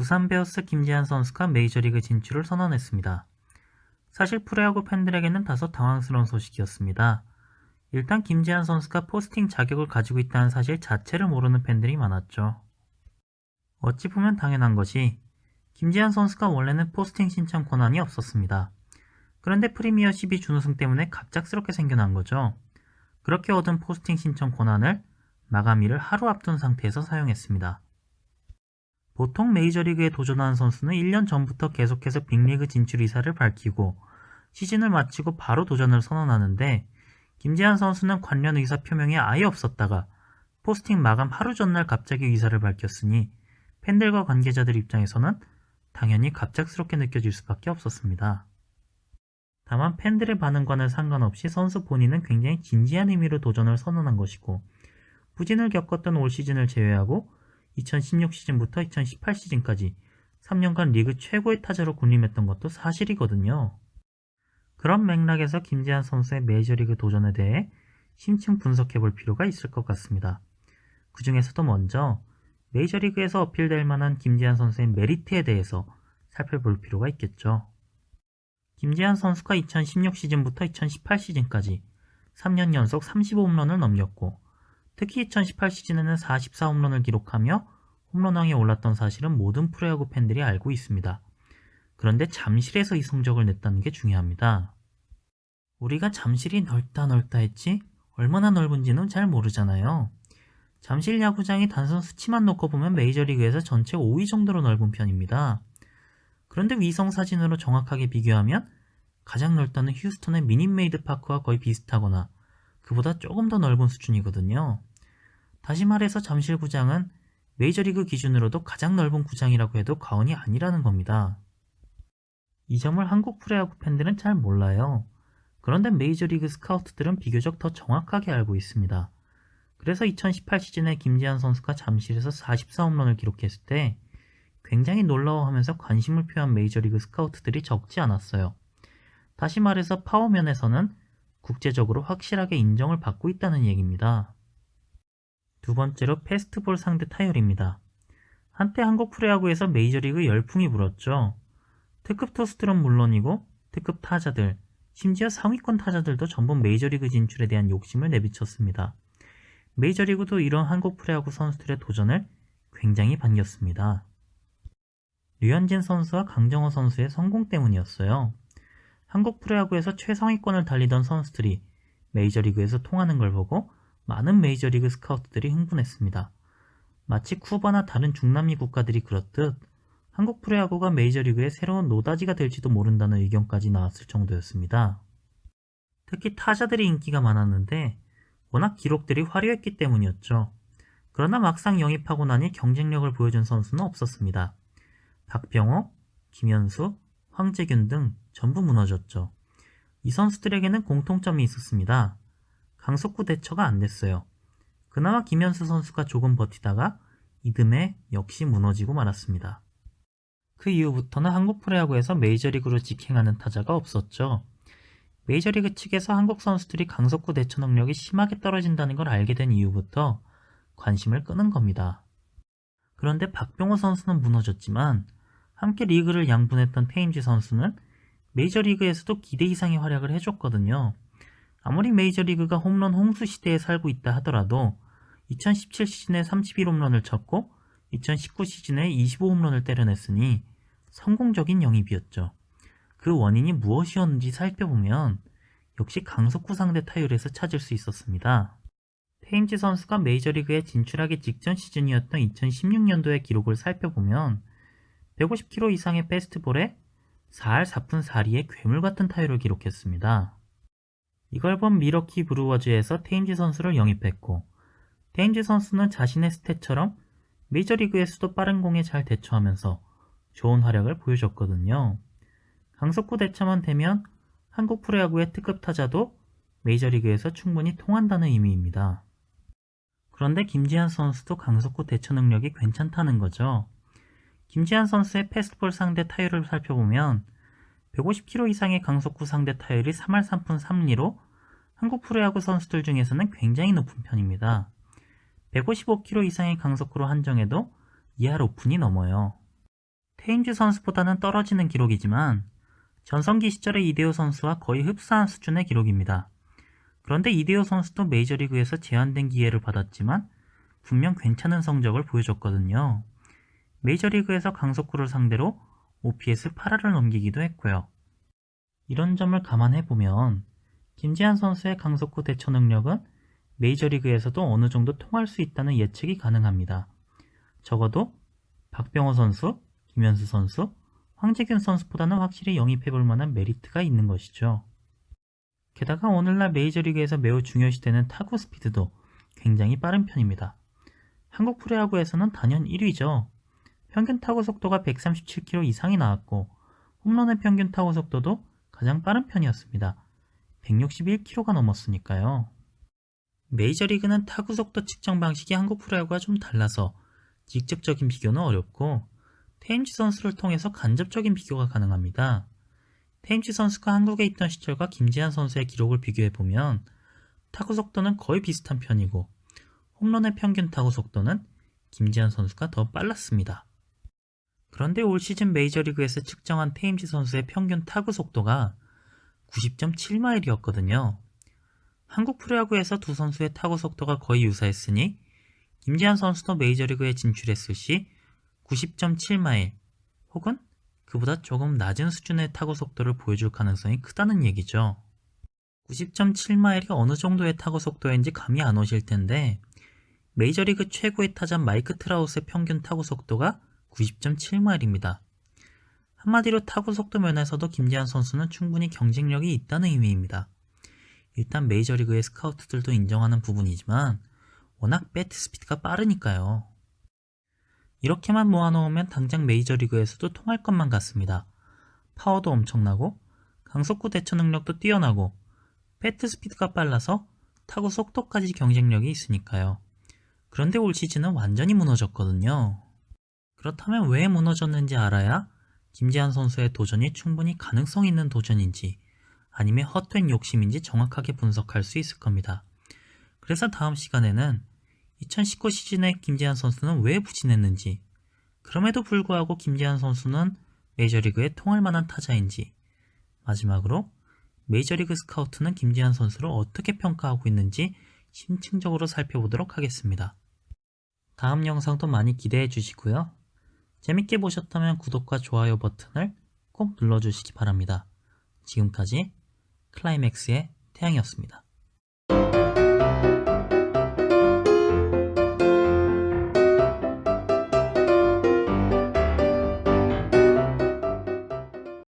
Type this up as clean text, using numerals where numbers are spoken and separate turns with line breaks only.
두산 베어스 김지한 선수가 메이저리그 진출을 선언했습니다. 사실 프로야구 팬들에게는 다소 당황스러운 소식이었습니다. 일단 김지한 선수가 포스팅 자격을 가지고 있다는 사실 자체를 모르는 팬들이 많았죠. 어찌 보면 당연한 것이 김지한 선수가 원래는 포스팅 신청 권한이 없었습니다. 그런데 프리미어 12 준우승 때문에 갑작스럽게 생겨난 거죠. 그렇게 얻은 포스팅 신청 권한을 마감일을 하루 앞둔 상태에서 사용했습니다. 보통 메이저리그에 도전하는 선수는 1년 전부터 계속해서 빅리그 진출 의사를 밝히고 시즌을 마치고 바로 도전을 선언하는데 김지한 선수는 관련 의사 표명이 아예 없었다가 포스팅 마감 하루 전날 갑자기 의사를 밝혔으니 팬들과 관계자들 입장에서는 당연히 갑작스럽게 느껴질 수밖에 없었습니다. 다만 팬들의 반응과는 상관없이 선수 본인은 굉장히 진지한 의미로 도전을 선언한 것이고 부진을 겪었던 올 시즌을 제외하고 2016 시즌부터 2018 시즌까지 3년간 리그 최고의 타자로 군림했던 것도 사실이거든요. 그런 맥락에서 김지한 선수의 메이저리그 도전에 대해 심층 분석해 볼 필요가 있을 것 같습니다. 그 중에서도 먼저 메이저리그에서 어필될 만한 김지한 선수의 메리트에 대해서 살펴볼 필요가 있겠죠. 김지한 선수가 2016 시즌부터 2018 시즌까지 3년 연속 35홈런을 넘겼고 특히 2018 시즌에는 44홈런을 기록하며 홈런왕에 올랐던 사실은 모든 프로야구 팬들이 알고 있습니다. 그런데 잠실에서 이 성적을 냈다는 게 중요합니다. 우리가 잠실이 넓다 했지 얼마나 넓은지는 잘 모르잖아요. 잠실 야구장이 단순 수치만 놓고 보면 메이저리그에서 전체 5위 정도로 넓은 편입니다. 그런데 위성 사진으로 정확하게 비교하면 가장 넓다는 휴스턴의 미닛메이드 파크와 거의 비슷하거나 그보다 조금 더 넓은 수준이거든요. 다시 말해서 잠실구장은 메이저리그 기준으로도 가장 넓은 구장이라고 해도 과언이 아니라는 겁니다. 이 점을 한국 프로야구 팬들은 잘 몰라요. 그런데 메이저리그 스카우트들은 비교적 더 정확하게 알고 있습니다. 그래서 2018 시즌에 김지한 선수가 잠실에서 44홈런을 기록했을 때 굉장히 놀라워하면서 관심을 표한 메이저리그 스카우트들이 적지 않았어요. 다시 말해서 파워면에서는 국제적으로 확실하게 인정을 받고 있다는 얘기입니다. 두 번째로 패스트볼 상대 타율입니다. 한때 한국 프로야구에서 메이저리그 열풍이 불었죠. 특급 투수들은 물론이고 특급 타자들, 심지어 상위권 타자들도 전부 메이저리그 진출에 대한 욕심을 내비쳤습니다. 메이저리그도 이런 한국 프로야구 선수들의 도전을 굉장히 반겼습니다. 류현진 선수와 강정호 선수의 성공 때문이었어요. 한국 프로야구에서 최상위권을 달리던 선수들이 메이저리그에서 통하는 걸 보고 많은 메이저리그 스카우트들이 흥분했습니다. 마치 쿠바나 다른 중남미 국가들이 그렇듯 한국 프로야구가 메이저리그의 새로운 노다지가 될지도 모른다는 의견까지 나왔을 정도였습니다. 특히 타자들이 인기가 많았는데 워낙 기록들이 화려했기 때문이었죠. 그러나 막상 영입하고 나니 경쟁력을 보여준 선수는 없었습니다. 박병호, 김현수, 황재균 등 전부 무너졌죠. 이 선수들에게는 공통점이 있었습니다. 강속구 대처가 안 됐어요. 그나마 김현수 선수가 조금 버티다가 이듬해 역시 무너지고 말았습니다. 그 이후부터는 한국 프로야구에서 메이저리그로 직행하는 타자가 없었죠. 메이저리그 측에서 한국 선수들이 강속구 대처 능력이 심하게 떨어진다는 걸 알게 된 이후부터 관심을 끄는 겁니다. 그런데 박병호 선수는 무너졌지만 함께 리그를 양분했던 테임즈 선수는 메이저리그에서도 기대 이상의 활약을 해줬거든요. 아무리 메이저리그가 홈런 홍수 시대에 살고 있다 하더라도 2017 시즌에 31홈런을 쳤고 2019 시즌에 25홈런을 때려냈으니 성공적인 영입이었죠. 그 원인이 무엇이었는지 살펴보면 역시 강속구 상대 타율에서 찾을 수 있었습니다. 테임즈 선수가 메이저리그에 진출하기 직전 시즌이었던 2016년도의 기록을 살펴보면 150km 이상의 패스트볼에 4할 4푼 4리의 괴물같은 타율을 기록했습니다. 이걸 본 미러키 브루워즈에서 테임즈 선수를 영입했고 테임즈 선수는 자신의 스탯처럼 메이저리그에서도 빠른 공에 잘 대처하면서 좋은 활약을 보여줬거든요. 강속구 대처만 되면 한국 프로야구의 특급 타자도 메이저리그에서 충분히 통한다는 의미입니다. 그런데 김지한 선수도 강속구 대처 능력이 괜찮다는 거죠. 김지한 선수의 패스트볼 상대 타율을 살펴보면 150km 이상의 강속구 상대 타율이 3할 3푼 3리로 한국 프로야구 선수들 중에서는 굉장히 높은 편입니다. 155km 이상의 강속구로 한정해도 2할 5푼이 넘어요. 테임즈 선수보다는 떨어지는 기록이지만 전성기 시절의 이대호 선수와 거의 흡사한 수준의 기록입니다. 그런데 이대호 선수도 메이저리그에서 제한된 기회를 받았지만 분명 괜찮은 성적을 보여줬거든요. 메이저리그에서 강속구를 상대로 OPS 8할을 넘기기도 했고요. 이런 점을 감안해보면 김지한 선수의 강속구 대처 능력은 메이저리그에서도 어느 정도 통할 수 있다는 예측이 가능합니다. 적어도 박병호 선수, 김현수 선수, 황재균 선수보다는 확실히 영입해볼 만한 메리트가 있는 것이죠. 게다가 오늘날 메이저리그에서 매우 중요시되는 타구 스피드도 굉장히 빠른 편입니다. 한국 프로야구에서는 단연 1위죠. 평균 타구 속도가 137km 이상이 나왔고 홈런의 평균 타구 속도도 가장 빠른 편이었습니다. 161km가 넘었으니까요. 메이저리그는 타구 속도 측정 방식이 한국 프로야구와 좀 달라서 직접적인 비교는 어렵고 테임즈 선수를 통해서 간접적인 비교가 가능합니다. 테임즈 선수가 한국에 있던 시절과 김지한 선수의 기록을 비교해보면 타구 속도는 거의 비슷한 편이고 홈런의 평균 타구 속도는 김지한 선수가 더 빨랐습니다. 그런데 올 시즌 메이저리그에서 측정한 테임즈 선수의 평균 타구 속도가 90.7마일이었거든요. 한국 프로야구에서 두 선수의 타구 속도가 거의 유사했으니 김지한 선수도 메이저리그에 진출했을 시 90.7마일 혹은 그보다 조금 낮은 수준의 타구 속도를 보여줄 가능성이 크다는 얘기죠. 90.7마일이 어느 정도의 타구 속도인지 감이 안 오실 텐데 메이저리그 최고의 타자 마이크 트라우스의 평균 타구 속도가 90.7마일입니다. 한마디로 타구 속도 면에서도 김지한 선수는 충분히 경쟁력이 있다는 의미입니다. 일단 메이저리그의 스카우트들도 인정하는 부분이지만 워낙 배트 스피드가 빠르니까요. 이렇게만 모아놓으면 당장 메이저리그에서도 통할 것만 같습니다. 파워도 엄청나고 강속구 대처 능력도 뛰어나고 배트 스피드가 빨라서 타구 속도까지 경쟁력이 있으니까요. 그런데 올 시즌은 완전히 무너졌거든요. 그렇다면 왜 무너졌는지 알아야 김지한 선수의 도전이 충분히 가능성 있는 도전인지 아니면 헛된 욕심인지 정확하게 분석할 수 있을 겁니다. 그래서 다음 시간에는 2019 시즌에 김지한 선수는 왜 부진했는지, 그럼에도 불구하고 김지한 선수는 메이저리그에 통할 만한 타자인지, 마지막으로 메이저리그 스카우트는 김지한 선수를 어떻게 평가하고 있는지 심층적으로 살펴보도록 하겠습니다. 다음 영상도 많이 기대해 주시고요. 재밌게 보셨다면 구독과 좋아요 버튼을 꼭 눌러주시기 바랍니다. 지금까지 클라이맥스의 태양이었습니다.